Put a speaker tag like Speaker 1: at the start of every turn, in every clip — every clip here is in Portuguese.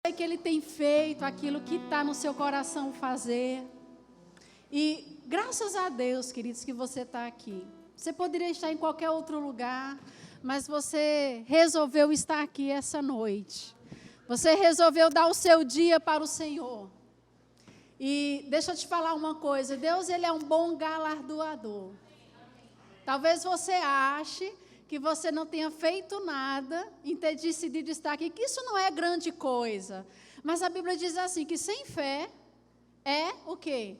Speaker 1: sei que Ele tem feito aquilo que está no seu coração fazer. E graças a Deus, queridos, que você está aqui. Você poderia estar em qualquer outro lugar, mas você resolveu estar aqui essa noite. Você resolveu dar o seu dia para o Senhor. E deixa eu te falar uma coisa, Deus, Ele é um bom galardoador. Talvez você ache que você não tenha feito nada em ter decidido estar aqui, que isso não é grande coisa. Mas a Bíblia diz assim, que sem fé é o quê?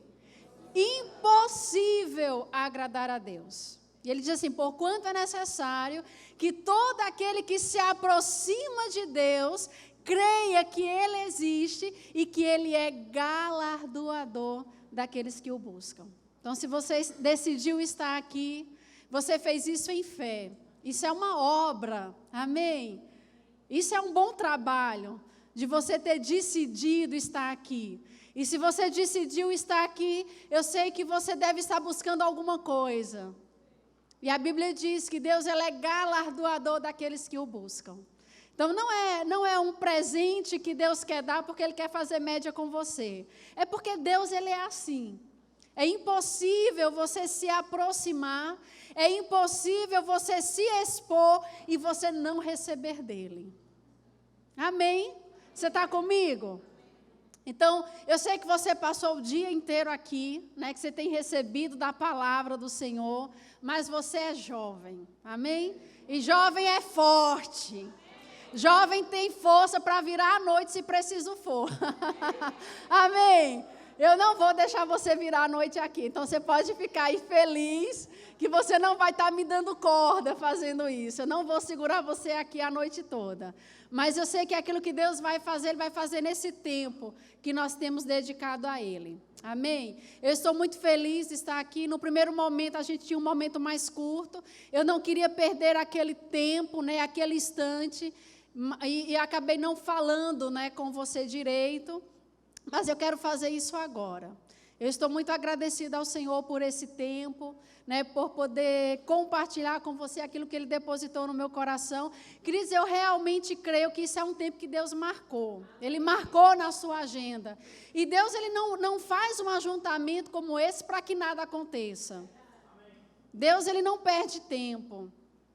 Speaker 1: Impossível agradar a Deus. E ele diz assim, porquanto é necessário que todo aquele que se aproxima de Deus creia que Ele existe e que Ele é galardoador daqueles que o buscam. Então, se você decidiu estar aqui, você fez isso em fé. Isso é uma obra, amém? Isso é um bom trabalho de você ter decidido estar aqui. E se você decidiu estar aqui, eu sei que você deve estar buscando alguma coisa. E a Bíblia diz que Deus ele é galardoador daqueles que o buscam. Então, não é um presente que Deus quer dar porque Ele quer fazer média com você. É porque Deus ele é assim. É impossível você se aproximar, é impossível você se expor e você não receber dele. Amém? Você está comigo? Então, eu sei que você passou o dia inteiro aqui, né, que você tem recebido da palavra do Senhor, mas você é jovem, amém? E jovem é forte. Jovem tem força para virar à noite se preciso for. Amém? Eu não vou deixar você virar à noite aqui, então você pode ficar aí feliz que você não vai estar me dando corda fazendo isso. Eu não vou segurar você aqui a noite toda. Mas eu sei que aquilo que Deus vai fazer, Ele vai fazer nesse tempo que nós temos dedicado a Ele. Amém? Eu estou muito feliz de estar aqui. No primeiro momento, a gente tinha um momento mais curto. Eu não queria perder aquele tempo, né, aquele instante, e acabei não falando, né, com você direito. Mas eu quero fazer isso agora. Eu estou muito agradecida ao Senhor por esse tempo, né, por poder compartilhar com você aquilo que Ele depositou no meu coração. Cris, eu realmente creio que isso é um tempo que Deus marcou. Ele marcou na sua agenda. E Deus ele não faz um ajuntamento como esse para que nada aconteça. Deus ele não perde tempo.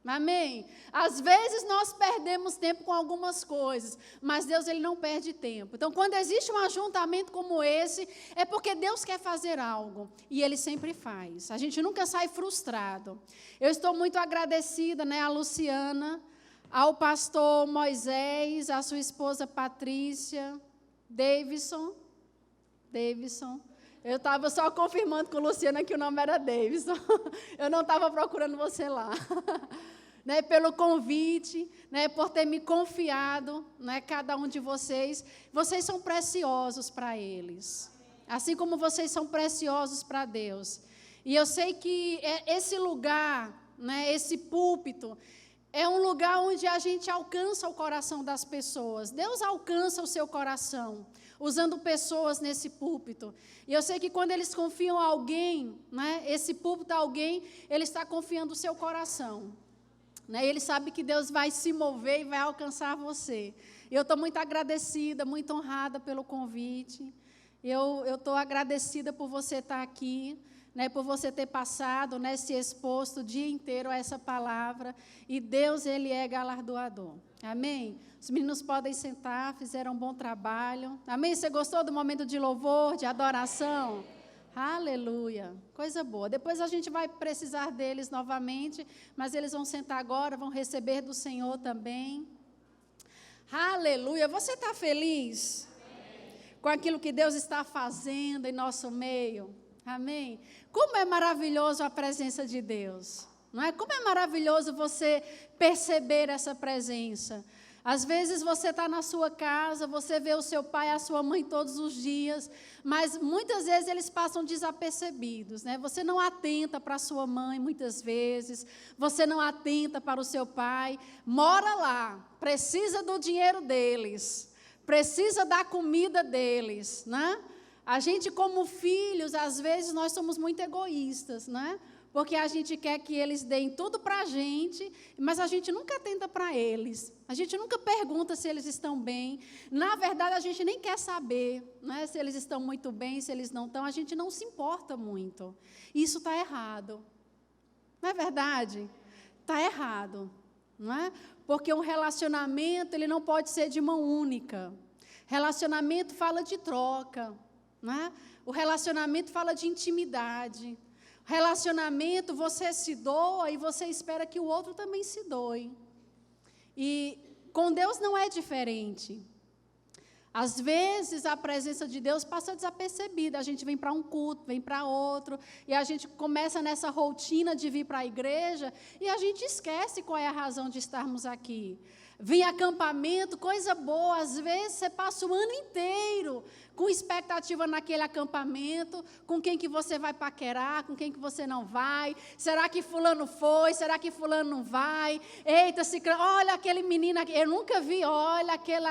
Speaker 1: Amém? Às vezes nós perdemos tempo com algumas coisas, mas Deus ele não perde tempo. Então, quando existe um ajuntamento como esse, é porque Deus quer fazer algo, e Ele sempre faz. A gente nunca sai frustrado. Eu estou muito agradecida, né, a Luciana, ao pastor Moisés, à sua esposa Patrícia, Davidson. Eu estava só confirmando com o Luciano que o nome era Davidson. Eu não estava procurando você lá. Né, pelo convite, né, por ter me confiado, né, cada um de vocês. Vocês são preciosos para eles. Assim como vocês são preciosos para Deus. E eu sei que esse lugar, né, esse púlpito, é um lugar onde a gente alcança o coração das pessoas. Deus alcança o seu coração, usando pessoas nesse púlpito. E eu sei que quando eles confiam a alguém, né, esse púlpito a alguém, ele está confiando o seu coração. Né, ele sabe que Deus vai se mover e vai alcançar você. Eu estou muito agradecida, muito honrada pelo convite. Eu estou agradecida por você estar aqui, né, por você ter passado, né, se exposto o dia inteiro a essa palavra. E Deus, Ele é galardoador. Amém? Os meninos podem sentar, fizeram um bom trabalho. Amém? Você gostou do momento de louvor, de adoração? Aleluia, coisa boa. Depois a gente vai precisar deles novamente, mas eles vão sentar agora, vão receber do Senhor também. Aleluia, você está feliz com aquilo que Deus está fazendo em nosso meio? Amém? Como é maravilhoso a presença de Deus, não é? Como é maravilhoso você perceber essa presença. Às vezes você está na sua casa, você vê o seu pai e a sua mãe todos os dias, mas muitas vezes eles passam desapercebidos, né? Você não atenta para a sua mãe muitas vezes, você não atenta para o seu pai, mora lá, precisa do dinheiro deles, precisa da comida deles, né? A gente como filhos, às vezes nós somos muito egoístas, né? porque a gente quer que eles deem tudo para a gente, mas a gente nunca atenta para eles. A gente nunca pergunta se eles estão bem. Na verdade, a gente nem quer saber, né, se eles estão muito bem, se eles não estão. A gente não se importa muito. Isso está errado. Não é verdade? Está errado. Não é? Porque um relacionamento ele não pode ser de mão única. Relacionamento fala de troca. Não é? O relacionamento fala de intimidade. Relacionamento, você se doa e você espera que o outro também se doe. E com Deus não é diferente. Às vezes a presença de Deus passa desapercebida. A gente vem para um culto, vem para outro, e a gente começa nessa rotina de vir para a igreja, e a gente esquece qual é a razão de estarmos aqui. Vem acampamento, coisa boa, às vezes você passa o ano inteiro com expectativa naquele acampamento, com quem que você vai paquerar, com quem que você não vai, será que fulano foi, será que fulano não vai, eita, olha aquele menino, eu nunca vi, olha, aquele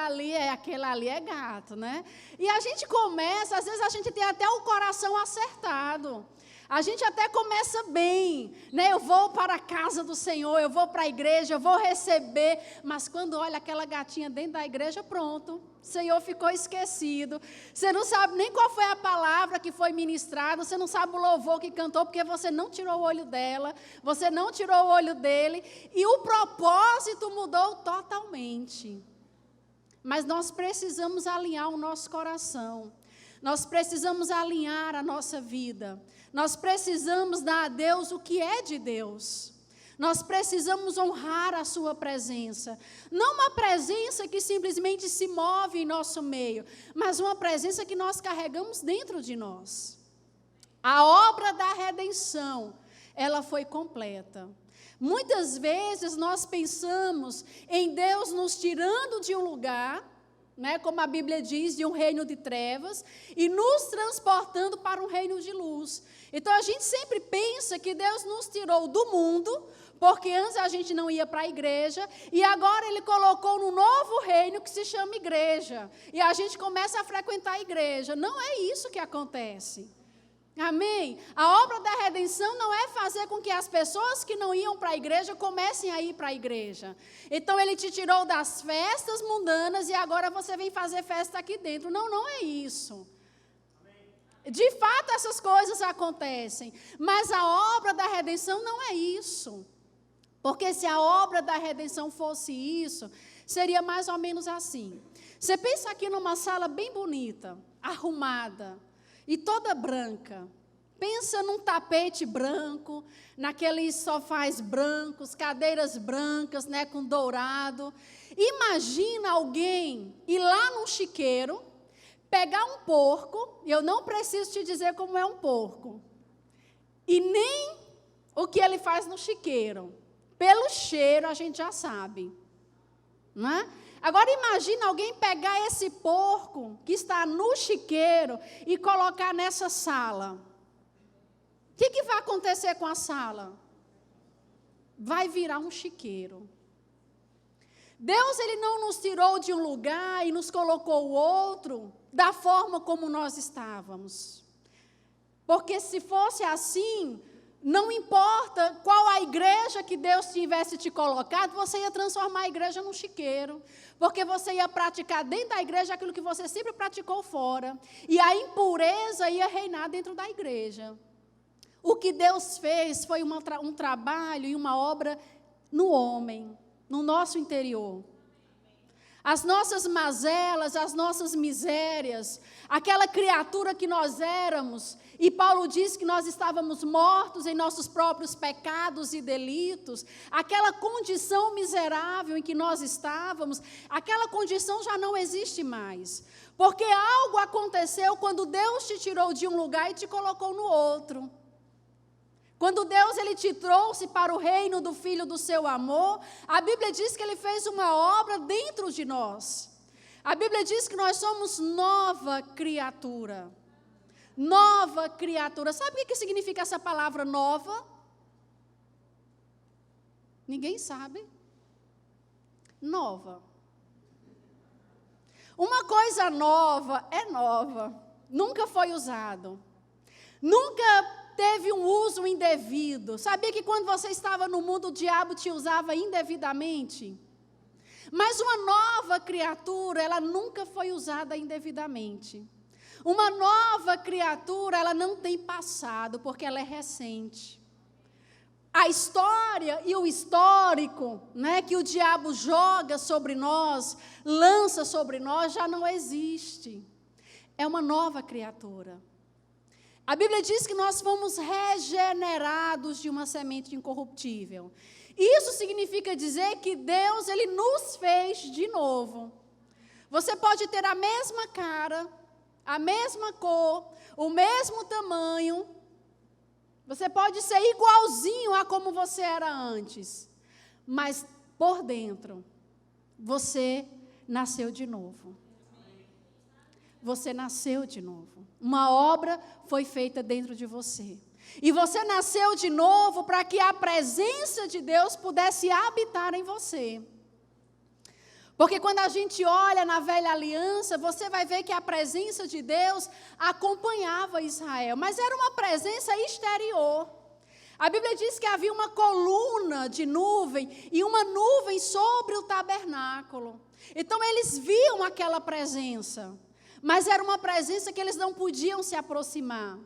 Speaker 1: ali é gato, né? E a gente começa, às vezes a gente tem até o coração acertado. A gente até começa bem, né? Eu vou para a casa do Senhor, eu vou para a igreja, eu vou receber, mas quando olha aquela gatinha dentro da igreja, pronto, o Senhor ficou esquecido. Você não sabe nem qual foi a palavra que foi ministrada, você não sabe o louvor que cantou, porque você não tirou o olho dela, você não tirou o olho dele, e o propósito mudou totalmente. Mas nós precisamos alinhar o nosso coração, nós precisamos alinhar a nossa vida. Nós precisamos dar a Deus o que é de Deus. Nós precisamos honrar a sua presença. Não uma presença que simplesmente se move em nosso meio, mas uma presença que nós carregamos dentro de nós. A obra da redenção, ela foi completa. Muitas vezes nós pensamos em Deus nos tirando de um lugar, né, como a Bíblia diz, de um reino de trevas, e nos transportando para um reino de luz. Então, a gente sempre pensa que Deus nos tirou do mundo, porque antes a gente não ia para a igreja, e agora Ele colocou no novo reino que se chama igreja. E a gente começa a frequentar a igreja. Não é isso que acontece. Amém? A obra da redenção não é fazer com que as pessoas que não iam para a igreja comecem a ir para a igreja. Então, Ele te tirou das festas mundanas e agora você vem fazer festa aqui dentro. Não, não é isso. De fato, essas coisas acontecem, mas a obra da redenção não é isso. Porque se a obra da redenção fosse isso, seria mais ou menos assim. Você pensa aqui numa sala bem bonita, arrumada, e toda branca. Pensa num tapete branco, naqueles sofás brancos, cadeiras brancas, né, com dourado. Imagina alguém ir lá num chiqueiro, pegar um porco, e eu não preciso te dizer como é um porco, e nem o que ele faz no chiqueiro. Pelo cheiro a gente já sabe, não é? Agora imagina alguém pegar esse porco que está no chiqueiro e colocar nessa sala. O que vai acontecer com a sala? Vai virar um chiqueiro. Deus, Ele não nos tirou de um lugar e nos colocou outro da forma como nós estávamos. Porque se fosse assim, não importa qual a igreja que Deus tivesse te colocado, você ia transformar a igreja num chiqueiro. Porque você ia praticar dentro da igreja aquilo que você sempre praticou fora. E a impureza ia reinar dentro da igreja. O que Deus fez foi um trabalho e uma obra no homem, no nosso interior. As nossas mazelas, as nossas misérias, aquela criatura que nós éramos, e Paulo diz que nós estávamos mortos em nossos próprios pecados e delitos, aquela condição miserável em que nós estávamos, aquela condição já não existe mais, porque algo aconteceu quando Deus te tirou de um lugar e te colocou no outro. Quando Deus Ele te trouxe para o reino do Filho do seu amor, a Bíblia diz que Ele fez uma obra dentro de nós. A Bíblia diz que nós somos nova criatura. Nova criatura. Sabe o que significa essa palavra nova? Ninguém sabe. Nova. Uma coisa nova é nova. Nunca foi usado. Nunca teve um uso indevido. Sabia que quando você estava no mundo, o diabo te usava indevidamente? Mas uma nova criatura, ela nunca foi usada indevidamente. Uma nova criatura, ela não tem passado, porque ela é recente. A história e o histórico, né, que o diabo joga sobre nós, lança sobre nós, já não existe. É uma nova criatura. A Bíblia diz que nós fomos regenerados de uma semente incorruptível. Isso significa dizer que Deus, Ele nos fez de novo. Você pode ter a mesma cara, a mesma cor, o mesmo tamanho. Você pode ser igualzinho a como você era antes. Mas por dentro, você nasceu de novo. Você nasceu de novo. Uma obra foi feita dentro de você. E você nasceu de novo para que a presença de Deus pudesse habitar em você. Porque quando a gente olha na velha aliança, você vai ver que a presença de Deus acompanhava Israel. Mas era uma presença exterior. A Bíblia diz que havia uma coluna de nuvem e uma nuvem sobre o tabernáculo. Então eles viam aquela presença. Mas era uma presença que eles não podiam se aproximar.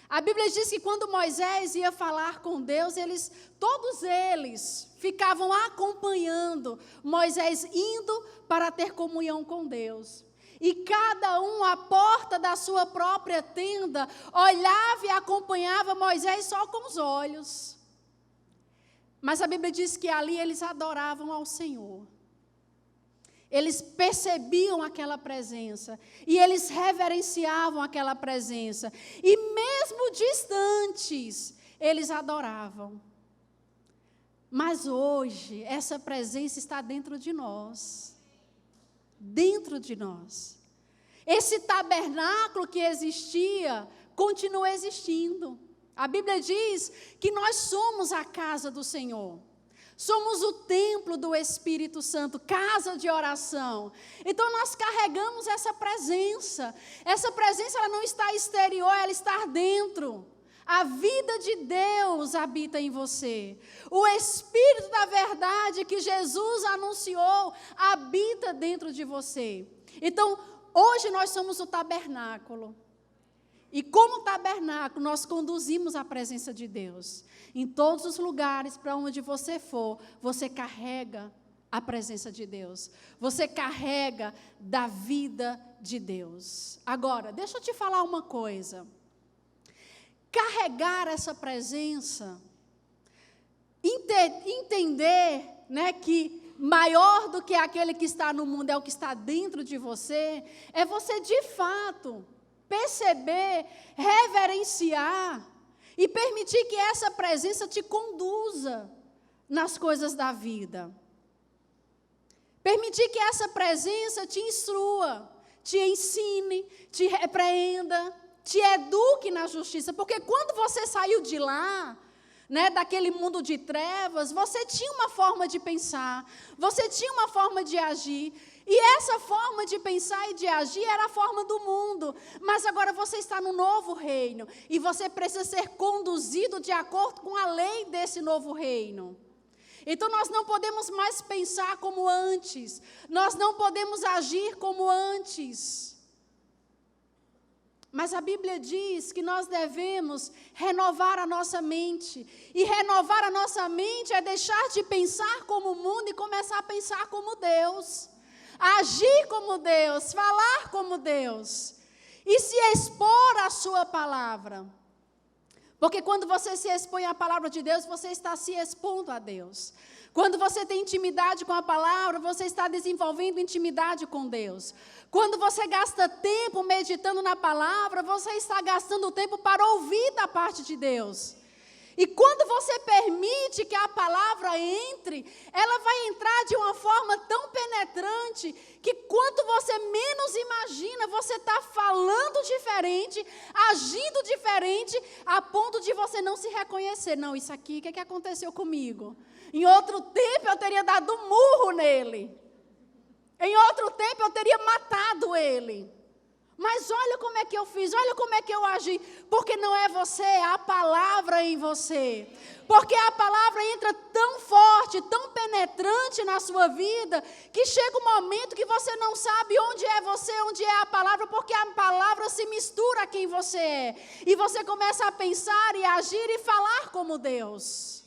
Speaker 1: A Bíblia diz que quando Moisés ia falar com Deus, todos eles ficavam acompanhando Moisés indo para ter comunhão com Deus. E cada um à porta da sua própria tenda olhava e acompanhava Moisés só com os olhos. Mas a Bíblia diz que ali eles adoravam ao Senhor. Eles percebiam aquela presença e eles reverenciavam aquela presença. E mesmo distantes, eles adoravam. Mas hoje, essa presença está dentro de nós. Dentro de nós. Esse tabernáculo que existia, continua existindo. A Bíblia diz que nós somos a casa do Senhor. Somos o templo do Espírito Santo, casa de oração. Então nós carregamos essa presença. Essa presença ela não está exterior, ela está dentro. A vida de Deus habita em você. O Espírito da verdade que Jesus anunciou habita dentro de você. Então, hoje nós somos o tabernáculo. E como tabernáculo, nós conduzimos a presença de Deus. Em todos os lugares para onde você for, você carrega a presença de Deus. Você carrega da vida de Deus. Agora, deixa eu te falar uma coisa. Carregar essa presença, entender, né, que maior do que aquele que está no mundo é o que está dentro de você, é você de fato perceber, reverenciar e permitir que essa presença te conduza nas coisas da vida. Permitir que essa presença te instrua, te ensine, te repreenda, te eduque na justiça. Porque quando você saiu de lá, né, daquele mundo de trevas, você tinha uma forma de pensar, você tinha uma forma de agir. E essa forma de pensar e de agir era a forma do mundo. Mas agora você está no novo reino. E você precisa ser conduzido de acordo com a lei desse novo reino. Então nós não podemos mais pensar como antes. Nós não podemos agir como antes. Mas a Bíblia diz que nós devemos renovar a nossa mente. E renovar a nossa mente é deixar de pensar como o mundo e começar a pensar como Deus. Agir como Deus, falar como Deus. E se expor à sua palavra. Porque quando você se expõe à palavra de Deus, você está se expondo a Deus. Quando você tem intimidade com a palavra, você está desenvolvendo intimidade com Deus. Quando você gasta tempo meditando na palavra, você está gastando tempo para ouvir da parte de Deus. E quando você permite que a palavra entre, ela vai entrar de uma forma tão penetrante que quanto você menos imagina, você está falando diferente, agindo diferente, a ponto de você não se reconhecer. Não, isso aqui, o que aconteceu comigo? Em outro tempo eu teria dado um murro nele. Em outro tempo eu teria matado ele. Mas olha como é que eu fiz, olha como é que eu agi. Porque não é você, é a palavra em você. Porque a palavra entra tão forte, tão penetrante na sua vida, que chega um momento que você não sabe onde é você, onde é a palavra, porque a palavra se mistura a quem você é. E você começa a pensar e agir e falar como Deus.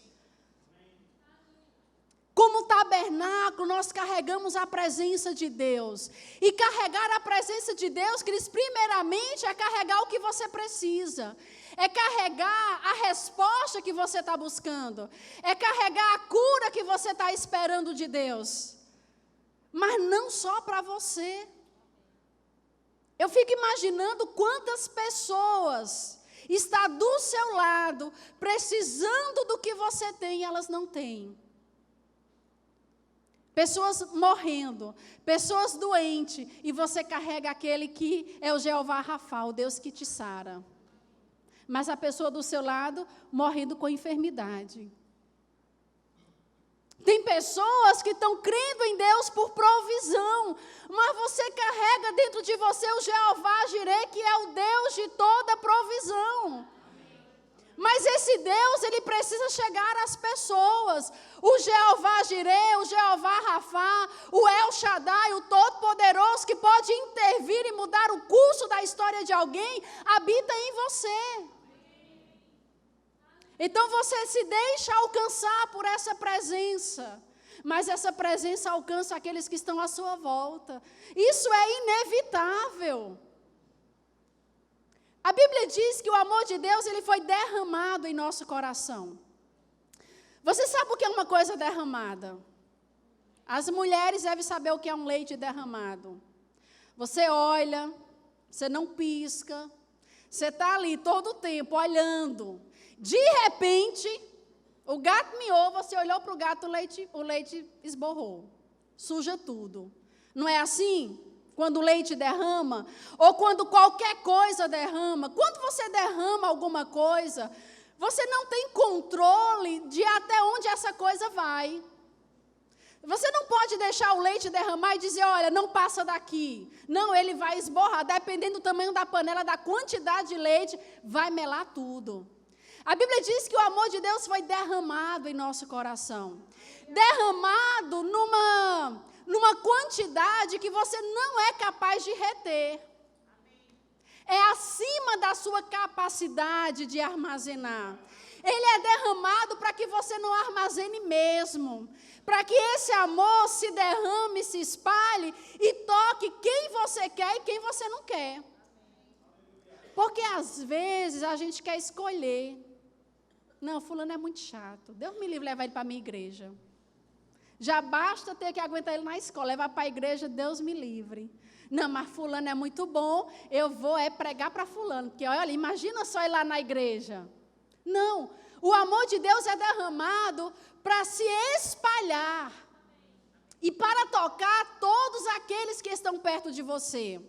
Speaker 1: Como tabernáculo, nós carregamos a presença de Deus. E carregar a presença de Deus, Cris, primeiramente é carregar o que você precisa. É carregar a resposta que você está buscando. É carregar a cura que você está esperando de Deus. Mas não só para você. Eu fico imaginando quantas pessoas estão do seu lado, precisando do que você tem e elas não têm. Pessoas morrendo, pessoas doentes, e você carrega aquele que é o Jeová Rafa, o Deus que te sara. Mas a pessoa do seu lado morrendo com enfermidade. Tem pessoas que estão crendo em Deus por provisão, mas você carrega dentro de você o Jeová Jireh, que é o Deus de toda provisão. Mas esse Deus, ele precisa chegar às pessoas. O Jeová Jireh, o Jeová Rafa, o El Shaddai, o Todo-Poderoso, que pode intervir e mudar o curso da história de alguém, habita em você. Então você se deixa alcançar por essa presença. Mas essa presença alcança aqueles que estão à sua volta. Isso é inevitável. A Bíblia diz que o amor de Deus ele foi derramado em nosso coração. Você sabe o que é uma coisa derramada? As mulheres devem saber o que é um leite derramado. Você olha, você não pisca, você está ali todo o tempo olhando. De repente, o gato miou, você olhou para o gato, o leite esborrou, suja tudo. Não é assim? Quando o leite derrama, ou quando qualquer coisa derrama, quando você derrama alguma coisa, você não tem controle de até onde essa coisa vai. Você não pode deixar o leite derramar e dizer, olha, não passa daqui. Não, ele vai esborrar, dependendo do tamanho da panela, da quantidade de leite, vai melar tudo. A Bíblia diz que o amor de Deus foi derramado em nosso coração. Derramado numa quantidade que você não é capaz de reter. É acima da sua capacidade de armazenar. Ele é derramado para que você não armazene mesmo. Para que esse amor se derrame, se espalhe e toque quem você quer e quem você não quer. Porque às vezes a gente quer escolher. Não, fulano é muito chato. Deus me livre levar ele para a minha igreja. Já basta ter que aguentar ele na escola, levar para a igreja, Deus me livre. Não, mas fulano é muito bom, eu vou pregar para fulano. Porque, olha, imagina só ir lá na igreja. Não, o amor de Deus é derramado para se espalhar. E para tocar todos aqueles que estão perto de você.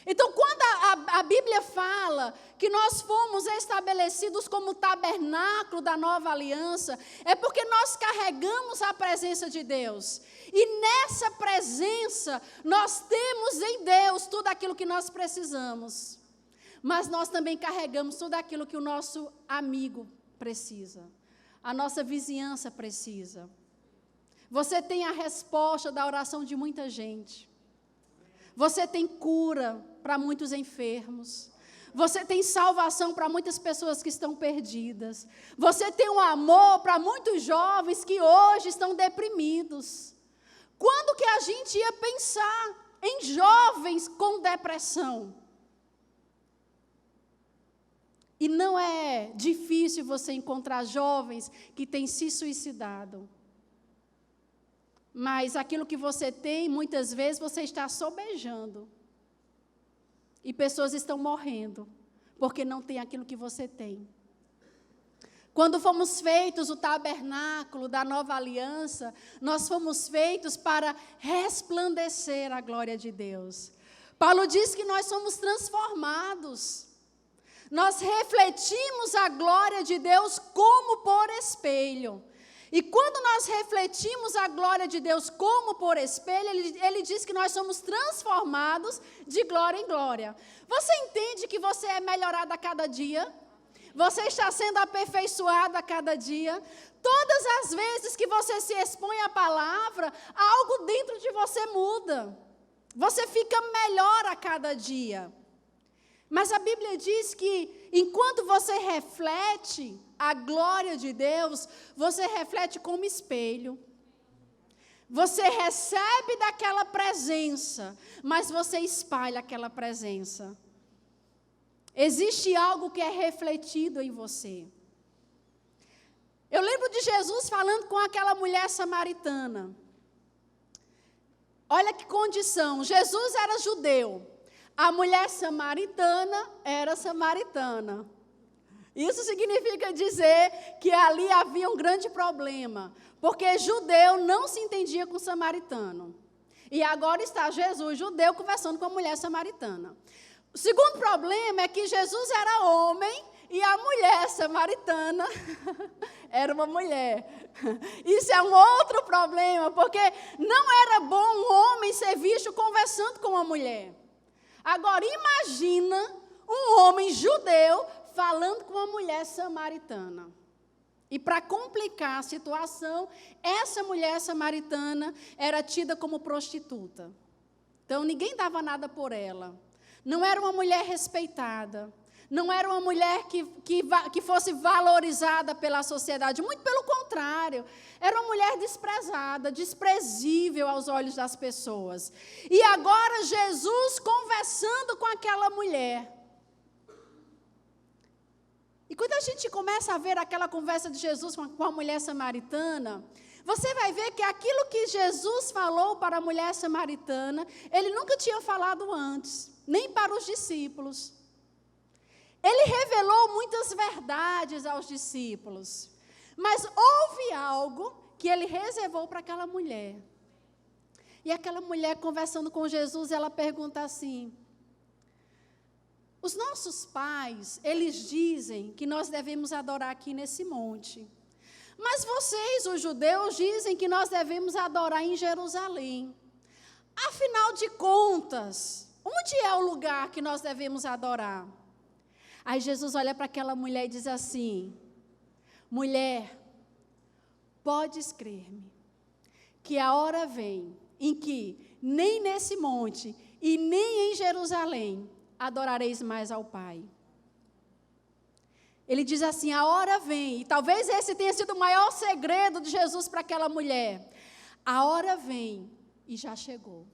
Speaker 1: Então, quando a Bíblia fala que nós fomos estabelecidos como tabernáculo da nova aliança, é porque nós carregamos a presença de Deus. E nessa presença, nós temos em Deus tudo aquilo que nós precisamos. Mas nós também carregamos tudo aquilo que o nosso amigo precisa. A nossa vizinhança precisa. Você tem a resposta da oração de muita gente. Você tem cura para muitos enfermos. Você tem salvação para muitas pessoas que estão perdidas. Você tem um amor para muitos jovens que hoje estão deprimidos. Quando que a gente ia pensar em jovens com depressão? E não é difícil você encontrar jovens que têm se suicidado. Mas aquilo que você tem, muitas vezes, você está sobejando. E pessoas estão morrendo, porque não tem aquilo que você tem. Quando fomos feitos o tabernáculo da nova aliança, nós fomos feitos para resplandecer a glória de Deus. Paulo diz que nós somos transformados. Nós refletimos a glória de Deus como por espelho. E quando nós refletimos a glória de Deus como por espelho, ele diz que nós somos transformados de glória em glória. Você entende que você é melhorado a cada dia? Você está sendo aperfeiçoado a cada dia? Todas as vezes que você se expõe à palavra, algo dentro de você muda. Você fica melhor a cada dia. Mas a Bíblia diz que enquanto você reflete a glória de Deus, você reflete como espelho. Você recebe daquela presença, mas você espalha aquela presença. Existe algo que é refletido em você. Eu lembro de Jesus falando com aquela mulher samaritana. Olha que condição, Jesus era judeu. A mulher samaritana era samaritana. Isso significa dizer que ali havia um grande problema, porque judeu não se entendia com samaritano. E agora está Jesus, judeu, conversando com a mulher samaritana. O segundo problema é que Jesus era homem e a mulher samaritana era uma mulher. Isso é um outro problema, porque não era bom um homem ser visto conversando com uma mulher. Agora, imagina um homem judeu falando com uma mulher samaritana. E para complicar a situação, essa mulher samaritana era tida como prostituta. Então, ninguém dava nada por ela. Não era uma mulher respeitada. Não era uma mulher que fosse valorizada pela sociedade. Muito pelo contrário. Era uma mulher desprezada, desprezível aos olhos das pessoas. E agora Jesus conversando com aquela mulher. E quando a gente começa a ver aquela conversa de Jesus com a mulher samaritana, você vai ver que aquilo que Jesus falou para a mulher samaritana, ele nunca tinha falado antes, nem para os discípulos. Ele revelou muitas verdades aos discípulos, mas houve algo que ele reservou para aquela mulher. E aquela mulher conversando com Jesus, ela pergunta assim: os nossos pais, eles dizem que nós devemos adorar aqui nesse monte. Mas vocês, os judeus, dizem que nós devemos adorar em Jerusalém. Afinal de contas, onde é o lugar que nós devemos adorar? Aí Jesus olha para aquela mulher e diz assim: mulher, podes crer-me, que a hora vem em que nem nesse monte e nem em Jerusalém adorareis mais ao Pai. Ele diz assim, a hora vem, e talvez esse tenha sido o maior segredo de Jesus para aquela mulher. A hora vem e já chegou.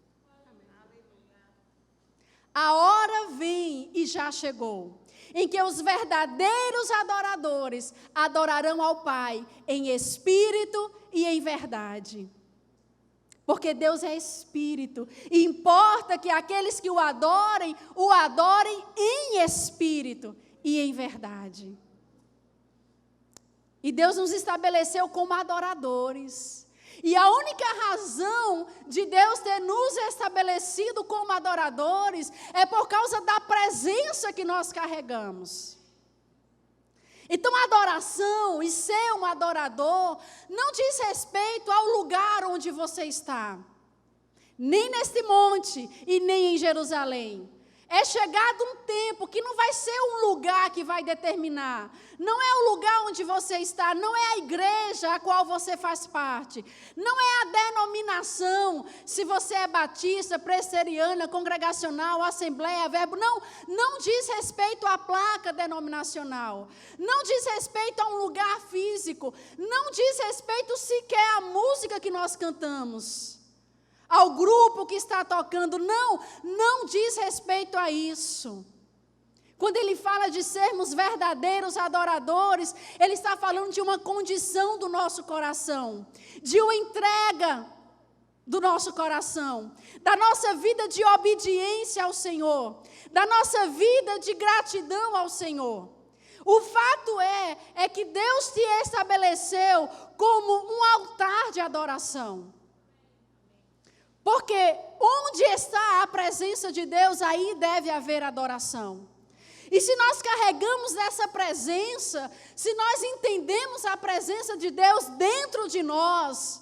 Speaker 1: A hora vem e já chegou, em que os verdadeiros adoradores adorarão ao Pai em espírito e em verdade. Porque Deus é espírito, e importa que aqueles que o adorem em espírito e em verdade. E Deus nos estabeleceu como adoradores. E a única razão de Deus ter nos estabelecido como adoradores é por causa da presença que nós carregamos. Então, a adoração e ser um adorador não diz respeito ao lugar onde você está. Nem neste monte e nem em Jerusalém. É chegado um tempo que não vai ser um lugar que vai determinar. Não é o lugar onde você está, não é a igreja a qual você faz parte. Não é a denominação, se você é batista, presbiteriana, congregacional, assembleia, verbo. Não diz respeito à placa denominacional. Não diz respeito a um lugar físico. Não diz respeito sequer à música que nós cantamos. Ao grupo que está tocando, não diz respeito a isso. Quando ele fala de sermos verdadeiros adoradores, ele está falando de uma condição do nosso coração, de uma entrega do nosso coração, da nossa vida de obediência ao Senhor, da nossa vida de gratidão ao Senhor. O fato é que Deus te estabeleceu como um altar de adoração. Porque onde está a presença de Deus, aí deve haver adoração. E se nós carregamos essa presença, se nós entendemos a presença de Deus dentro de nós,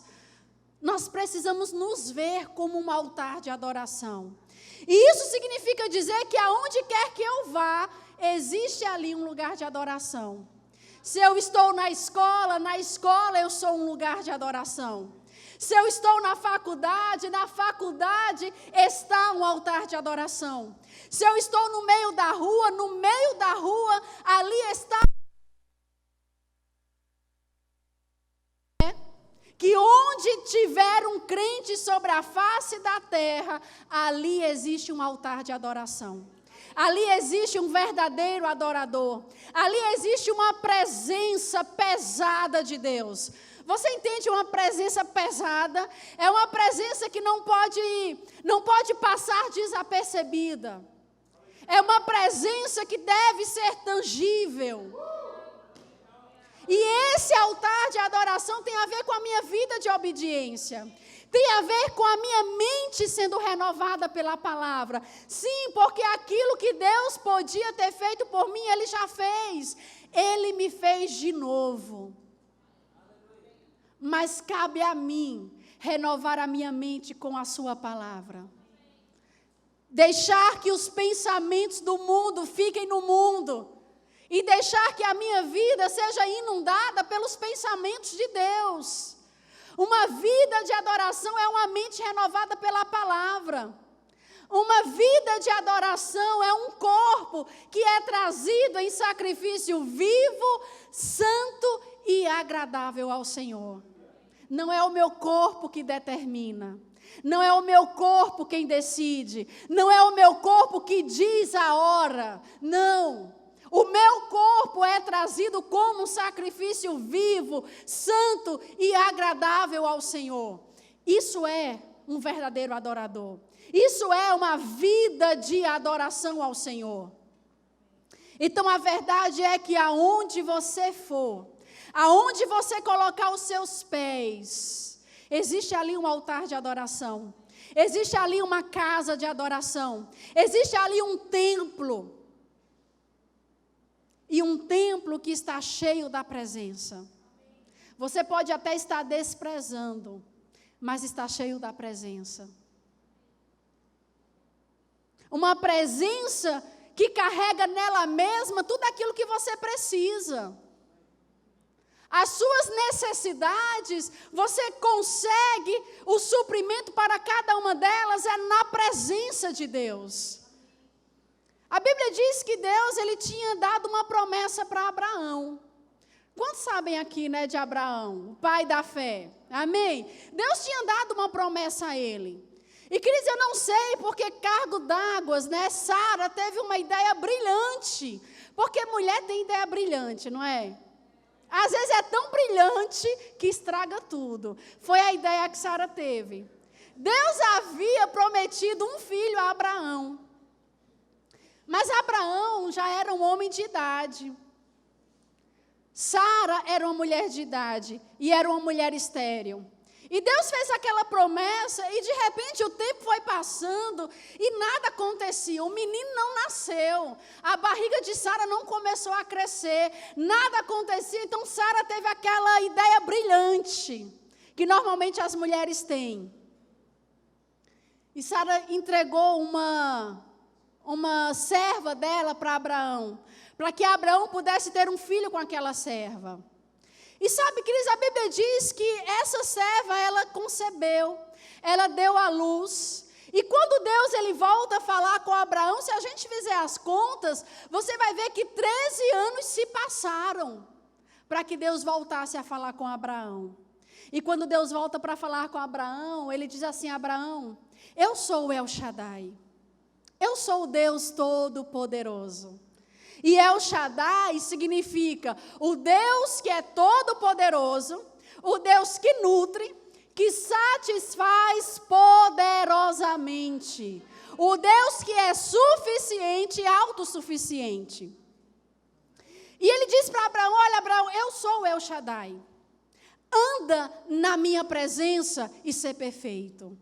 Speaker 1: nós precisamos nos ver como um altar de adoração. E isso significa dizer que aonde quer que eu vá, existe ali um lugar de adoração. Se eu estou na escola eu sou um lugar de adoração. Se eu estou na faculdade está um altar de adoração. Se eu estou no meio da rua, ali está. Que onde tiver um crente sobre a face da terra, ali existe um altar de adoração. Ali existe um verdadeiro adorador. Ali existe uma presença pesada de Deus. Você entende uma presença pesada? É uma presença que não pode passar desapercebida. É uma presença que deve ser tangível. E esse altar de adoração tem a ver com a minha vida de obediência. Tem a ver com a minha mente sendo renovada pela palavra. Sim, porque aquilo que Deus podia ter feito por mim, Ele já fez. Ele me fez de novo. Mas cabe a mim renovar a minha mente com a sua palavra. Deixar que os pensamentos do mundo fiquem no mundo. E deixar que a minha vida seja inundada pelos pensamentos de Deus. Uma vida de adoração é uma mente renovada pela palavra. Uma vida de adoração é um corpo que é trazido em sacrifício vivo, santo e agradável ao Senhor. Não é o meu corpo que determina. Não é o meu corpo quem decide. Não é o meu corpo que diz a hora. Não. O meu corpo é trazido como um sacrifício vivo, santo e agradável ao Senhor. Isso é um verdadeiro adorador. Isso é uma vida de adoração ao Senhor. Então a verdade é que aonde você for, aonde você colocar os seus pés, existe ali um altar de adoração. Existe ali uma casa de adoração. Existe ali um templo. E um templo que está cheio da presença. Você pode até estar desprezando, mas está cheio da presença. Uma presença que carrega nela mesma tudo aquilo que você precisa. As suas necessidades, você consegue o suprimento para cada uma delas, é na presença de Deus. A Bíblia diz que Deus ele tinha dado uma promessa para Abraão. Quantos sabem aqui, de Abraão, o pai da fé? Amém? Deus tinha dado uma promessa a ele. E, queridos, eu não sei porque cargo d'águas, Sara teve uma ideia brilhante. Porque mulher tem ideia brilhante, não é? Às vezes é tão brilhante que estraga tudo. Foi a ideia que Sara teve. Deus havia prometido um filho a Abraão. Mas Abraão já era um homem de idade. Sara era uma mulher de idade e era uma mulher estéril. E Deus fez aquela promessa e de repente o tempo foi passando e nada acontecia. O menino não nasceu, a barriga de Sara não começou a crescer, nada acontecia. Então Sara teve aquela ideia brilhante que normalmente as mulheres têm. E Sara entregou uma serva dela para Abraão, para que Abraão pudesse ter um filho com aquela serva. E sabe, queridos, a Bíblia diz que essa serva, ela concebeu, ela deu à luz. E quando Deus ele volta a falar com Abraão, se a gente fizer as contas, você vai ver que 13 anos se passaram para que Deus voltasse a falar com Abraão. E quando Deus volta para falar com Abraão, ele diz assim: Abraão, eu sou o El Shaddai. Eu sou o Deus Todo-Poderoso. E El Shaddai significa o Deus que é todo-poderoso, o Deus que nutre, que satisfaz poderosamente. O Deus que é suficiente e autossuficiente. E ele diz para Abraão: olha, Abraão, eu sou o El Shaddai. Anda na minha presença e ser perfeito.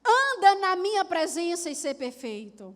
Speaker 1: Anda na minha presença e ser perfeito.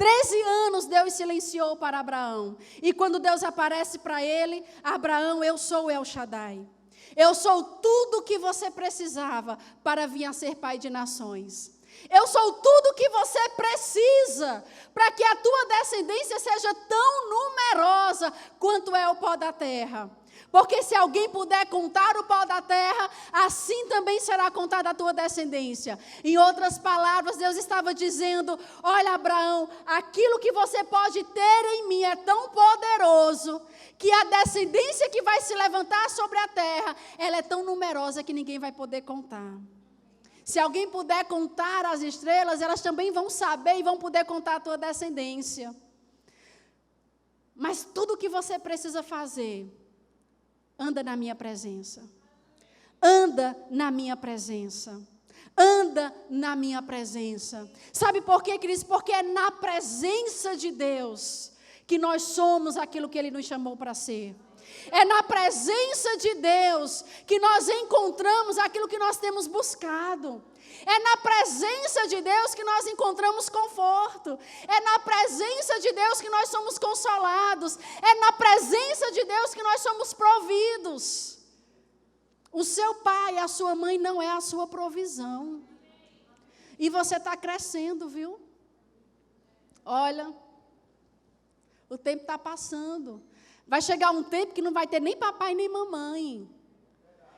Speaker 1: 13 anos Deus silenciou para Abraão. E quando Deus aparece para ele, Abraão, eu sou o El Shaddai. Eu sou tudo o que você precisava para vir a ser pai de nações. Eu sou tudo o que você precisa para que a tua descendência seja tão numerosa quanto é o pó da terra. Porque se alguém puder contar o pó da terra, assim também será contada a tua descendência. Em outras palavras, Deus estava dizendo, olha Abraão, aquilo que você pode ter em mim é tão poderoso, que a descendência que vai se levantar sobre a terra, ela é tão numerosa que ninguém vai poder contar. Se alguém puder contar as estrelas, elas também vão saber e vão poder contar a tua descendência. Mas tudo o que você precisa fazer, anda na minha presença. Anda na minha presença. Anda na minha presença. Sabe por quê, queridos? Porque é na presença de Deus que nós somos aquilo que Ele nos chamou para ser. É na presença de Deus que nós encontramos aquilo que nós temos buscado. É na presença de Deus que nós encontramos conforto. É na presença de Deus que nós somos consolados. É na presença de Deus que nós somos providos. O seu pai, a sua mãe não é a sua provisão. E você está crescendo, viu? Olha, o tempo está passando. Vai chegar um tempo que não vai ter nem papai nem mamãe.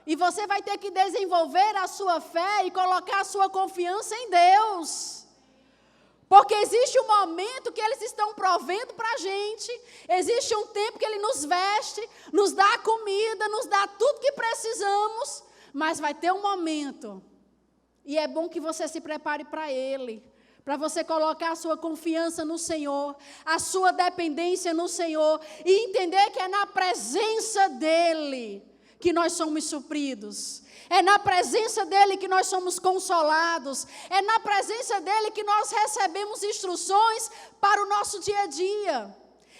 Speaker 1: E você vai ter que desenvolver a sua fé e colocar a sua confiança em Deus. Porque existe um momento que eles estão provendo para a gente. Existe um tempo que Ele nos veste, nos dá comida, nos dá tudo que precisamos. Mas vai ter um momento. E é bom que você se prepare para Ele. Para você colocar a sua confiança no Senhor, a sua dependência no Senhor, e entender que é na presença dEle que nós somos supridos. É na presença dEle que nós somos consolados. É na presença dEle que nós recebemos instruções para o nosso dia a dia.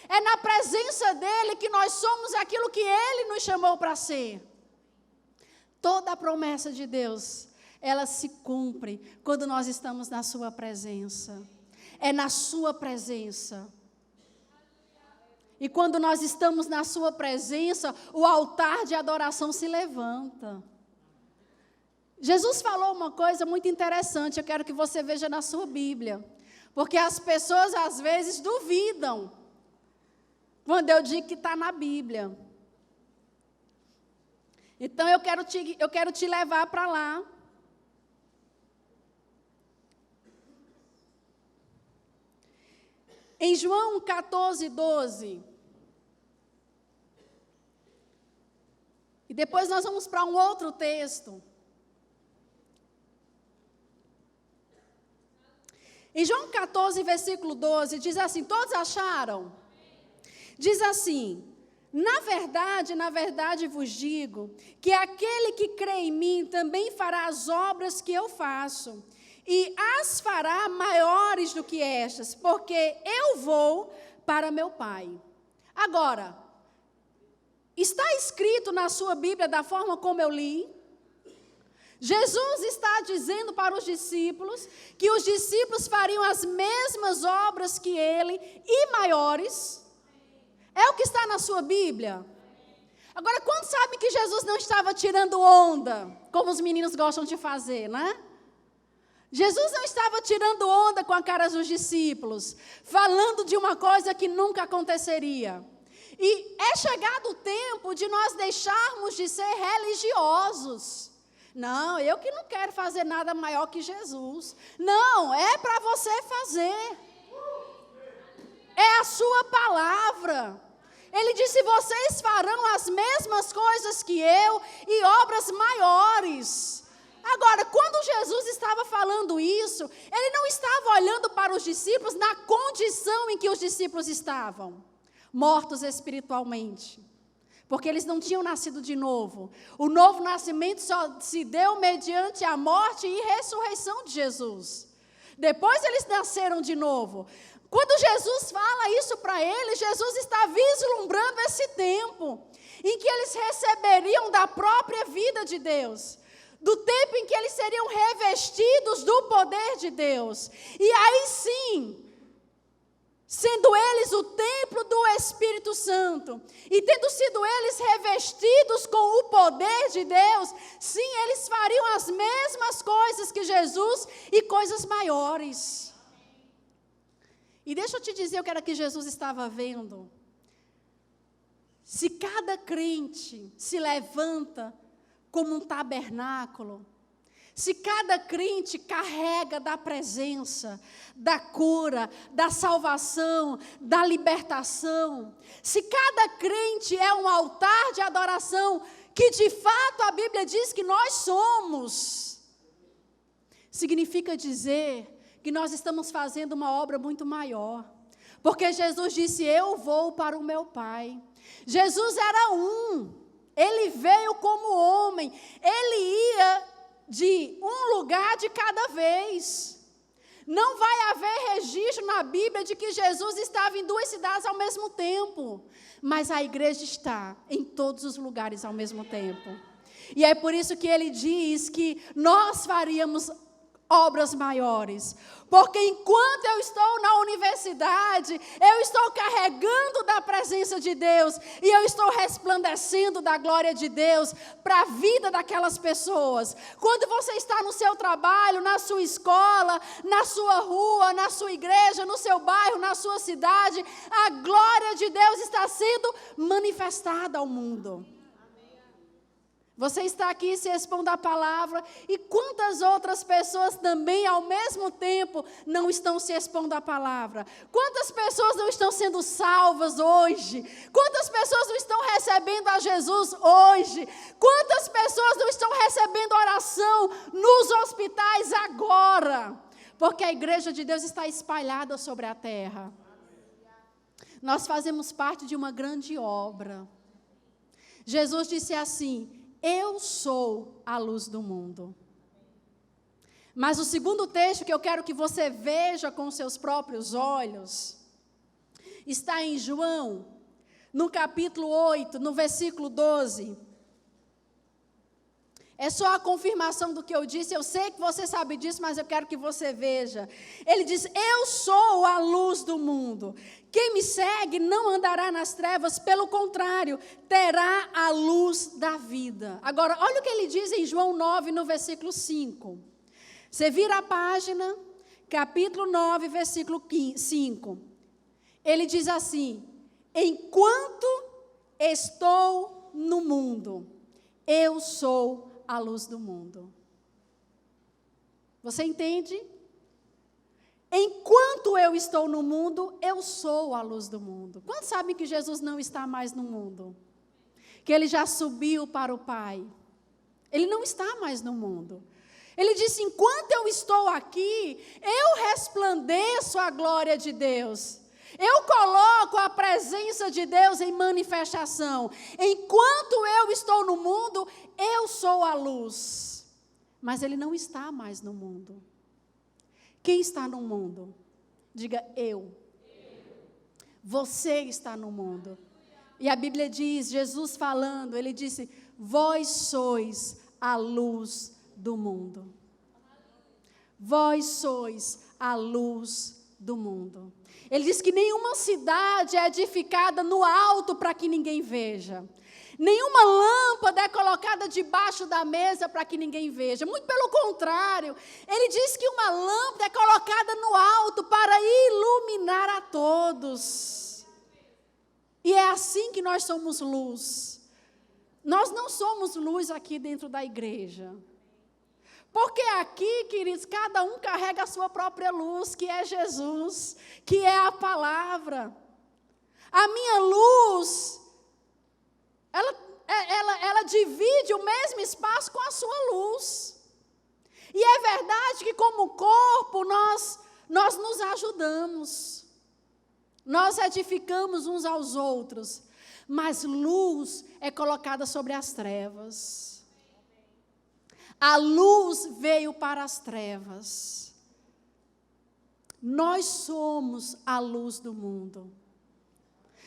Speaker 1: É na presença dEle que nós somos aquilo que Ele nos chamou para ser. Toda a promessa de Deus, ela se cumpre quando nós estamos na sua presença. É na sua presença. E quando nós estamos na sua presença, o altar de adoração se levanta. Jesus falou uma coisa muito interessante, eu quero que você veja na sua Bíblia. Porque as pessoas às vezes duvidam quando eu digo que está na Bíblia. Então eu quero te levar para lá. Em João 14, 12. E depois nós vamos para um outro texto. Em João 14, versículo 12, diz assim, todos acharam? Diz assim, na verdade vos digo, que aquele que crê em mim também fará as obras que eu faço. E as fará maiores do que estas, porque eu vou para meu Pai. Agora, está escrito na sua Bíblia da forma como eu li? Jesus está dizendo para os discípulos que os discípulos fariam as mesmas obras que ele e maiores? É o que está na sua Bíblia? Agora, quantos sabem que Jesus não estava tirando onda, como os meninos gostam de fazer, né? Jesus não estava tirando onda com a cara dos discípulos, falando de uma coisa que nunca aconteceria. E é chegado o tempo de nós deixarmos de ser religiosos. Não, eu que não quero fazer nada maior que Jesus. Não, é para você fazer. É a sua palavra. Ele disse, vocês farão as mesmas coisas que eu e obras maiores. Agora, quando Jesus estava falando isso, Ele não estava olhando para os discípulos na condição em que os discípulos estavam, mortos espiritualmente, porque eles não tinham nascido de novo. O novo nascimento só se deu mediante a morte e ressurreição de Jesus. Depois eles nasceram de novo. Quando Jesus fala isso para eles, Jesus está vislumbrando esse tempo em que eles receberiam da própria vida de Deus, do tempo em que eles seriam revestidos do poder de Deus. E aí sim, sendo eles o templo do Espírito Santo, e tendo sido eles revestidos com o poder de Deus, sim, eles fariam as mesmas coisas que Jesus e coisas maiores. E deixa eu te dizer o que era que Jesus estava vendo. Se cada crente se levanta como um tabernáculo, se cada crente carrega da presença, da cura, da salvação, da libertação, se cada crente é um altar de adoração, que de fato a Bíblia diz que nós somos, significa dizer que nós estamos fazendo uma obra muito maior. Porque Jesus disse, eu vou para o meu Pai. Jesus era ele veio como homem, ele ia de um lugar de cada vez. Não vai haver registro na Bíblia de que Jesus estava em 2 cidades ao mesmo tempo, mas a igreja está em todos os lugares ao mesmo tempo. E é por isso que ele diz que nós faríamos obras maiores, porque enquanto eu estou na universidade, eu estou carregando da presença de Deus, e eu estou resplandecendo da glória de Deus para a vida daquelas pessoas. Quando você está no seu trabalho, na sua escola, na sua rua, na sua igreja, no seu bairro, na sua cidade, a glória de Deus está sendo manifestada ao mundo. Você está aqui se expondo à palavra, e quantas outras pessoas também ao mesmo tempo não estão se expondo à palavra? Quantas pessoas não estão sendo salvas hoje? Quantas pessoas não estão recebendo a Jesus hoje? Quantas pessoas não estão recebendo oração nos hospitais agora? Porque a igreja de Deus está espalhada sobre a terra. Nós fazemos parte de uma grande obra. Jesus disse assim: eu sou a luz do mundo. Mas o segundo texto que eu quero que você veja com seus próprios olhos, está em João, no capítulo 8, no versículo 12. É só a confirmação do que eu disse, eu sei que você sabe disso, mas eu quero que você veja. Ele diz, eu sou a luz do mundo. Quem me segue não andará nas trevas, pelo contrário, terá a luz da vida. Agora, olha o que ele diz em João 9, no versículo 5. Você vira a página, capítulo 9, versículo 5. Ele diz assim, enquanto estou no mundo, eu sou a luz do mundo. Você entende? Enquanto eu estou no mundo, eu sou a luz do mundo. Quantos sabem que Jesus não está mais no mundo? Que ele já subiu para o Pai. Ele não está mais no mundo. Ele disse, enquanto eu estou aqui, eu resplandeço a glória de Deus. Eu coloco a presença de Deus em manifestação. Enquanto eu estou no mundo, eu sou a luz. Mas ele não está mais no mundo. Quem está no mundo? Diga eu. Você está no mundo. E a Bíblia diz, Jesus falando, ele disse, vós sois a luz do mundo. Vós sois a luz do mundo. Ele diz que nenhuma cidade é edificada no alto para que ninguém veja. Nenhuma lâmpada é colocada debaixo da mesa para que ninguém veja. Muito pelo contrário, ele diz que uma lâmpada é colocada no alto para iluminar a todos. E é assim que nós somos luz. Nós não somos luz aqui dentro da igreja. Porque aqui, queridos, cada um carrega a sua própria luz, que é Jesus, que é a palavra. A minha luz, ela divide o mesmo espaço com a sua luz. E é verdade que como corpo nós nos ajudamos. Nós edificamos uns aos outros. Mas luz é colocada sobre as trevas. A luz veio para as trevas. Nós somos a luz do mundo.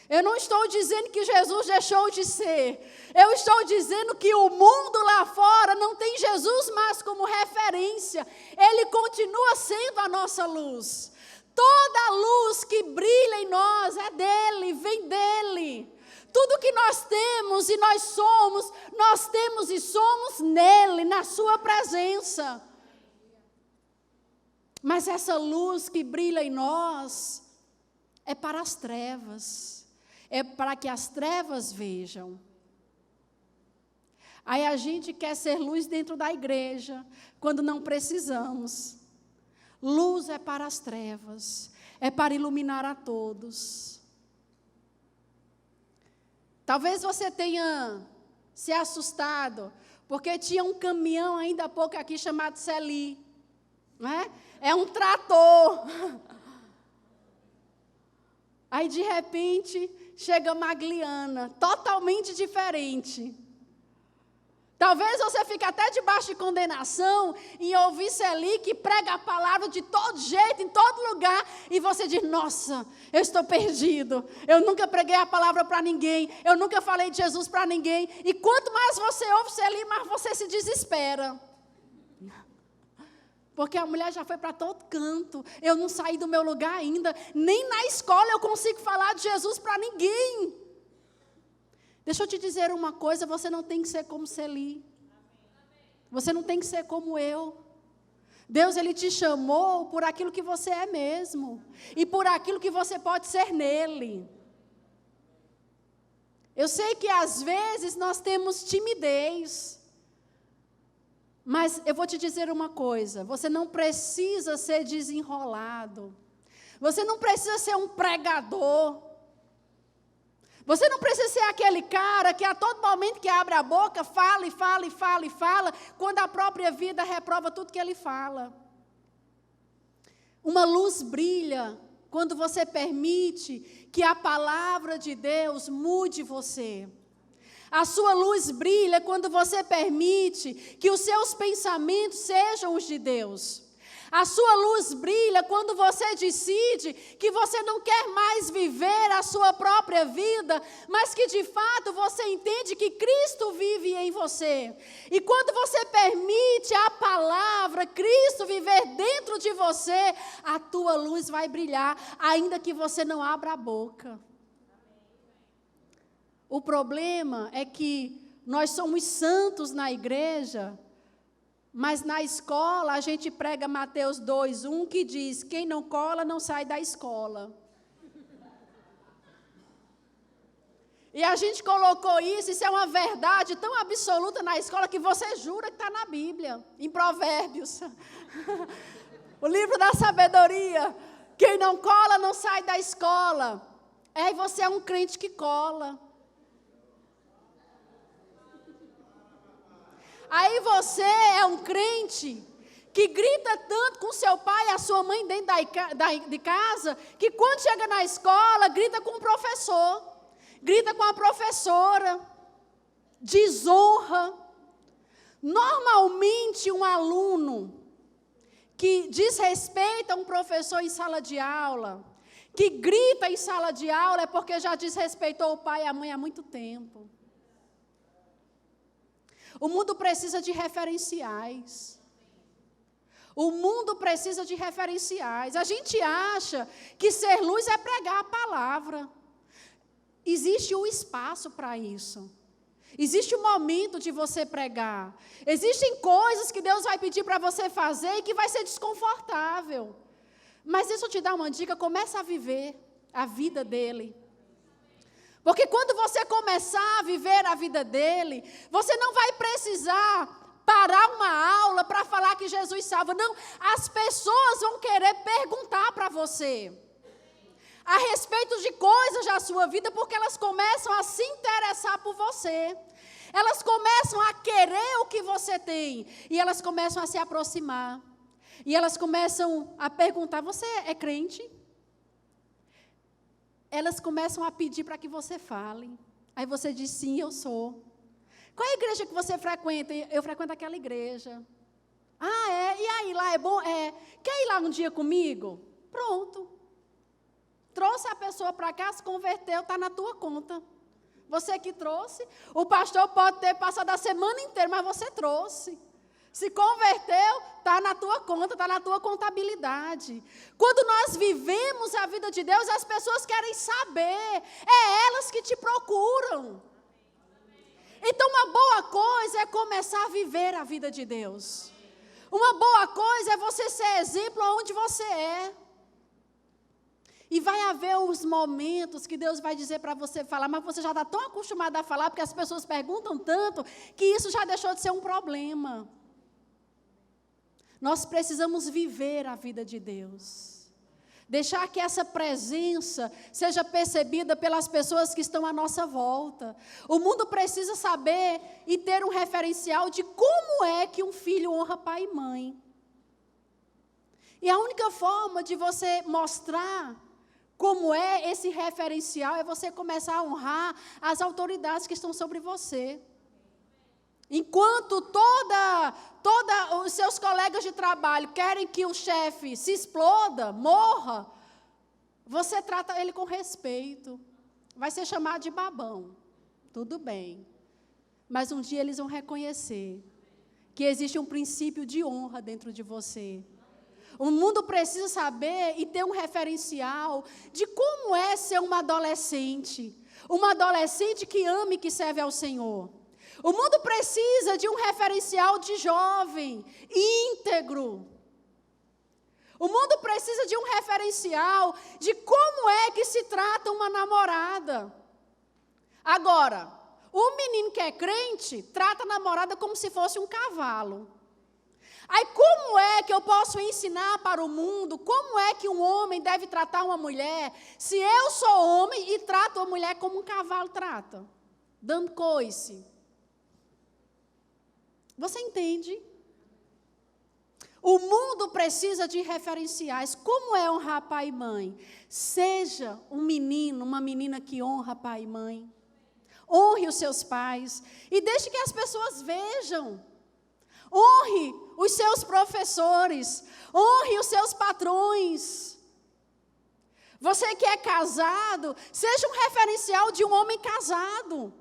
Speaker 1: Eu não estou dizendo que Jesus deixou de ser. Eu estou dizendo que o mundo lá fora não tem Jesus mais como referência. Ele continua sendo a nossa luz. Toda a luz que brilha em Tudo que nós temos e nós temos e somos nele, na sua presença. Mas essa luz que brilha em nós é para as trevas, é para que as trevas vejam. Aí a gente quer ser luz dentro da igreja, quando não precisamos. Luz é para as trevas, é para iluminar a todos. Talvez você tenha se assustado, porque tinha um caminhão ainda há pouco aqui chamado Celi, não é? É um trator. Aí de repente chega Magliana, totalmente diferente. Talvez você fique até debaixo de condenação em ouvir Celi que prega a palavra de todo jeito, em todo lugar, e você diz, nossa, eu estou perdido, eu nunca preguei a palavra para ninguém, eu nunca falei de Jesus para ninguém, e quanto mais você ouve Celi, mais você se desespera. Porque a mulher já foi para todo canto, eu não saí do meu lugar ainda, nem na escola eu consigo falar de Jesus para ninguém. Deixa eu te dizer uma coisa, você não tem que ser como Celi. Você não tem que ser como eu. Deus, Ele te chamou por aquilo que você é mesmo. E por aquilo que você pode ser nele. Eu sei que às vezes nós temos timidez. Mas eu vou te dizer uma coisa, você não precisa ser desenrolado. Você não precisa ser um pregador. Você não precisa ser aquele cara que a todo momento que abre a boca, fala e fala e fala e fala, quando a própria vida reprova tudo que ele fala. Uma luz brilha quando você permite que a palavra de Deus mude você. A sua luz brilha quando você permite que os seus pensamentos sejam os de Deus. A sua luz brilha quando você decide que você não quer mais viver a sua própria vida, mas que de fato você entende que Cristo vive em você. E quando você permite a palavra, Cristo viver dentro de você, a tua luz vai brilhar, ainda que você não abra a boca. O problema é que nós somos santos na igreja, mas na escola a gente prega Mateus 2:1 que diz, quem não cola não sai da escola. E a gente colocou isso é uma verdade tão absoluta na escola que você jura que está na Bíblia, em Provérbios. O livro da sabedoria, quem não cola não sai da escola. E você é um crente que cola. Aí você é um crente que grita tanto com seu pai e a sua mãe dentro de casa, que quando chega na escola, grita com o professor, grita com a professora, desonra. Normalmente um aluno que desrespeita um professor em sala de aula, que grita em sala de aula, é porque já desrespeitou o pai e a mãe há muito tempo. O mundo precisa de referenciais. O mundo precisa de referenciais. A gente acha que ser luz é pregar a palavra. Existe um espaço para isso. Existe um momento de você pregar. Existem coisas que Deus vai pedir para você fazer e que vai ser desconfortável. Mas deixa eu te dar uma dica, começa a viver a vida dele. Porque quando você começar a viver a vida dele, você não vai precisar parar uma aula para falar que Jesus salva. Não, as pessoas vão querer perguntar para você a respeito de coisas da sua vida, porque elas começam a se interessar por você. Elas começam a querer o que você tem. E elas começam a se aproximar. E elas começam a perguntar, você é crente? Elas começam a pedir para que você fale. Aí você diz, sim, eu sou. Qual é a igreja que você frequenta? Eu frequento aquela igreja. Ah, é? E aí, lá é bom? É. Quer ir lá um dia comigo? Pronto. Trouxe a pessoa para cá, se converteu, está na tua conta. Você que trouxe. O pastor pode ter passado a semana inteira, mas você trouxe. Se converteu, está na tua conta, está na tua contabilidade. Quando nós vivemos a vida de Deus, as pessoas querem saber. É elas que te procuram. Então, uma boa coisa é começar a viver a vida de Deus. Uma boa coisa é você ser exemplo aonde você é. E vai haver os momentos que Deus vai dizer para você falar, mas você já está tão acostumado a falar, porque as pessoas perguntam tanto, que isso já deixou de ser um problema. Nós precisamos viver a vida de Deus. Deixar que essa presença seja percebida pelas pessoas que estão à nossa volta. O mundo precisa saber e ter um referencial de como é que um filho honra pai e mãe. E a única forma de você mostrar como é esse referencial é você começar a honrar as autoridades que estão sobre você. Enquanto os seus colegas de trabalho querem que o chefe se exploda, morra, você trata ele com respeito. Vai ser chamado de babão. Tudo bem. Mas um dia eles vão reconhecer que existe um princípio de honra dentro de você. O mundo precisa saber e ter um referencial de como é ser uma adolescente que ama e que serve ao Senhor. O mundo precisa de um referencial de jovem, íntegro. O mundo precisa de um referencial de como é que se trata uma namorada. Agora, o menino que é crente, trata a namorada como se fosse um cavalo. Aí como é que eu posso ensinar para o mundo, como é que um homem deve tratar uma mulher, se eu sou homem e trato a mulher como um cavalo trata, dando coice? Você entende? O mundo precisa de referenciais. Como é honrar pai e mãe? Seja um menino, uma menina que honra pai e mãe. Honre os seus pais e deixe que as pessoas vejam. Honre os seus professores, honre os seus patrões. Você que é casado, seja um referencial de um homem casado.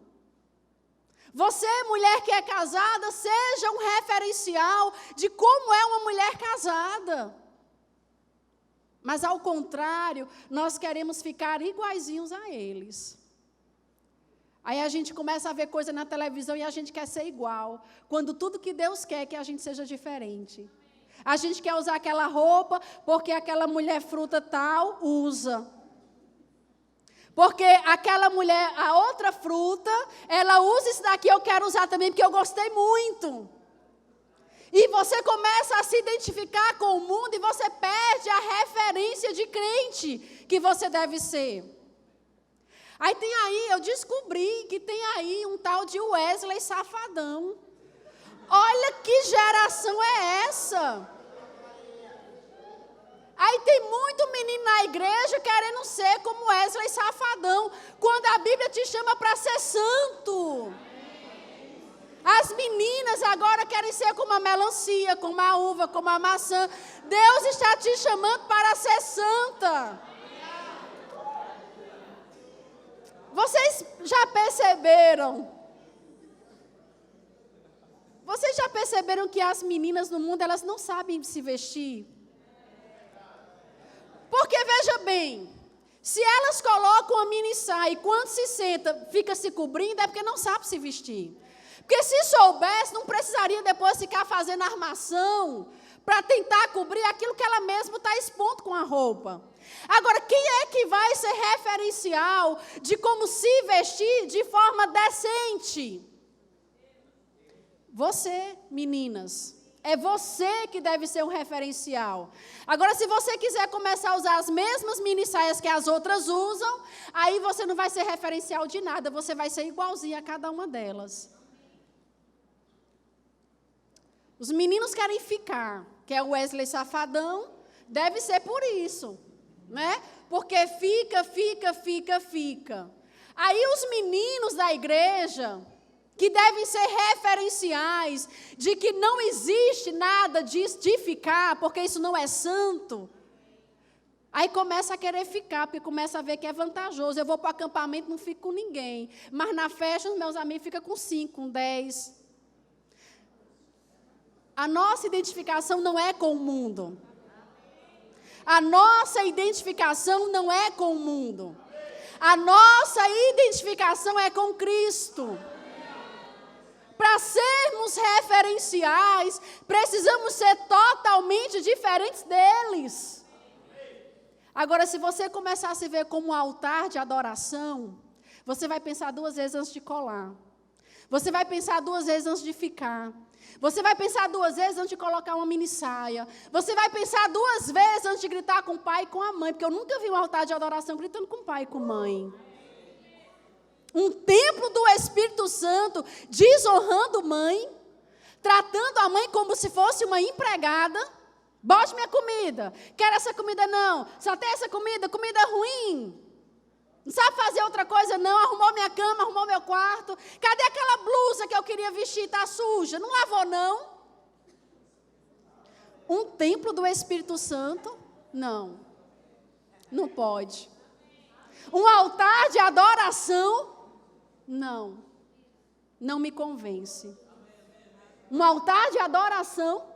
Speaker 1: Você, mulher que é casada, seja um referencial de como é uma mulher casada. Mas, ao contrário, nós queremos ficar iguaizinhos a eles. Aí a gente começa a ver coisa na televisão e a gente quer ser igual, quando tudo que Deus quer é que a gente seja diferente. A gente quer usar aquela roupa porque aquela mulher fruta tal usa. Porque aquela mulher, a outra fruta, ela usa isso daqui, eu quero usar também porque eu gostei muito. E você começa a se identificar com o mundo e você perde a referência de crente que você deve ser. Aí tem aí, eu descobri que tem aí um tal de Wesley Safadão. Olha que geração é essa? Aí tem muito menino na igreja querendo ser como Wesley Safadão, quando a Bíblia te chama para ser santo. As meninas agora querem ser como a melancia, como a uva, como a maçã. Deus está te chamando para ser santa. Vocês já perceberam? Vocês já perceberam que as meninas no mundo, elas não sabem se vestir? Porque, veja bem, se elas colocam a mini saia e quando se senta, fica se cobrindo, é porque não sabe se vestir. Porque se soubesse, não precisaria depois ficar fazendo armação para tentar cobrir aquilo que ela mesma está expondo com a roupa. Agora, quem é que vai ser referencial de como se vestir de forma decente? Você, meninas. É você que deve ser um referencial. Agora, se você quiser começar a usar as mesmas mini saias que as outras usam, aí você não vai ser referencial de nada, você vai ser igualzinha a cada uma delas. Os meninos querem ficar, que é o Wesley Safadão, deve ser por isso, né? Porque fica. Aí os meninos da igreja, que devem ser referenciais de que não existe nada disso de ficar, porque isso não é santo. Aí começa a querer ficar, porque começa a ver que é vantajoso. Eu vou para o acampamento, não fico com ninguém. Mas na festa, os meus amigos ficam com 5, com 10. A nossa identificação não é com o mundo. A nossa identificação não é com o mundo. A nossa identificação é com Cristo. Para sermos referenciais, precisamos ser totalmente diferentes deles. Agora, se você começar a se ver como um altar de adoração, você vai pensar 2 vezes antes de colar. Você vai pensar 2 vezes antes de ficar. Você vai pensar 2 vezes antes de colocar uma mini saia. Você vai pensar 2 vezes antes de gritar com o pai e com a mãe. Porque eu nunca vi um altar de adoração gritando com o pai e com a mãe. Um templo do Espírito Santo desonrando mãe, tratando a mãe como se fosse uma empregada. Bote minha comida. Quero essa comida não. Só tem essa comida, comida ruim. Não sabe fazer outra coisa não. Arrumou minha cama, arrumou meu quarto. Cadê aquela blusa que eu queria vestir? Está suja. Não lavou não. Um templo do Espírito Santo? Não. Não pode. Um altar de adoração? Não. Não me convence. Um altar de adoração?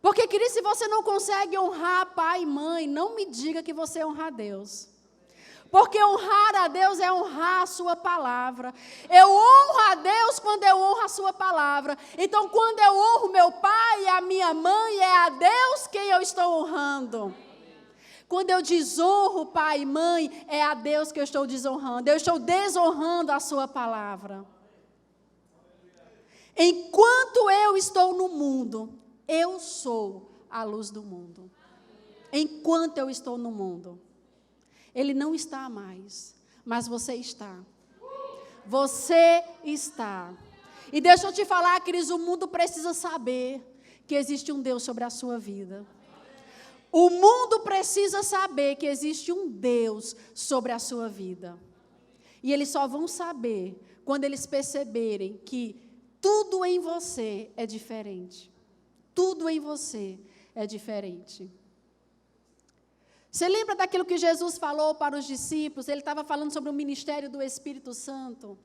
Speaker 1: Porque, querido, se você não consegue honrar pai e mãe, não me diga que você honra a Deus. Porque honrar a Deus é honrar a sua palavra. Eu honro a Deus quando eu honro a sua palavra. Então, quando eu honro meu pai e a minha mãe, é a Deus quem eu estou honrando. Quando eu desonro pai e mãe, é a Deus que eu estou desonrando. Eu estou desonrando a sua palavra. Enquanto eu estou no mundo, eu sou a luz do mundo. Enquanto eu estou no mundo. Ele não está mais, mas você está. Você está. E deixa eu te falar, queridos, o mundo precisa saber que existe um Deus sobre a sua vida. O mundo precisa saber que existe um Deus sobre a sua vida. E eles só vão saber quando eles perceberem que tudo em você é diferente. Tudo em você é diferente. Você lembra daquilo que Jesus falou para os discípulos? Ele estava falando sobre o ministério do Espírito Santo.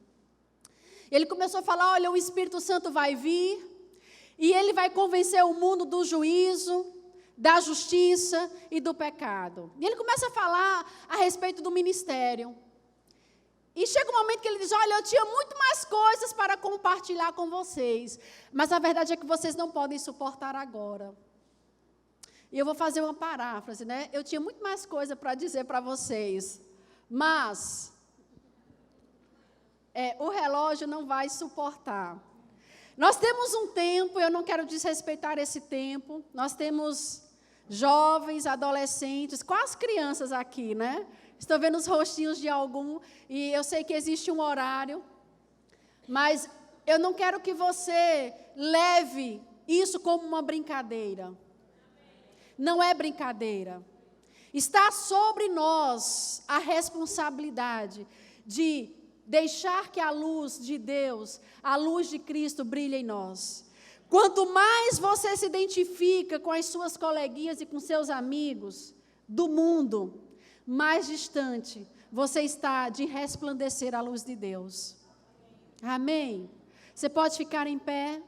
Speaker 1: Ele começou a falar, olha, o Espírito Santo vai vir e ele vai convencer o mundo do juízo, da justiça e do pecado. E ele começa a falar a respeito do ministério. E chega um momento que ele diz, olha, eu tinha muito mais coisas para compartilhar com vocês, mas a verdade é que vocês não podem suportar agora. E eu vou fazer uma paráfrase, né? Eu tinha muito mais coisa para dizer para vocês, mas o relógio não vai suportar. Nós temos um tempo, eu não quero desrespeitar esse tempo, nós temos jovens, adolescentes, quase crianças aqui, né? Estou vendo os rostinhos de algum, e eu sei que existe um horário, mas eu não quero que você leve isso como uma brincadeira. Não é brincadeira. Está sobre nós a responsabilidade de deixar que a luz de Deus, a luz de Cristo brilhe em nós. Quanto mais você se identifica com as suas coleguinhas e com seus amigos do mundo, mais distante você está de resplandecer a luz de Deus. Amém? Você pode ficar em pé?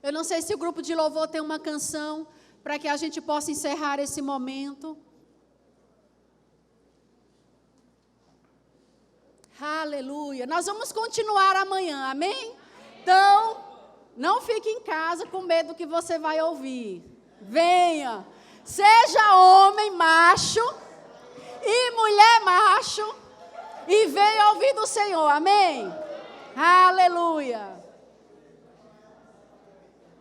Speaker 1: Eu não sei se o grupo de louvor tem uma canção para que a gente possa encerrar esse momento. Aleluia. Nós vamos continuar amanhã, amém? Então, não fique em casa com medo do que você vai ouvir. Venha. Seja homem macho e mulher macho e venha ouvir do Senhor, amém? Aleluia.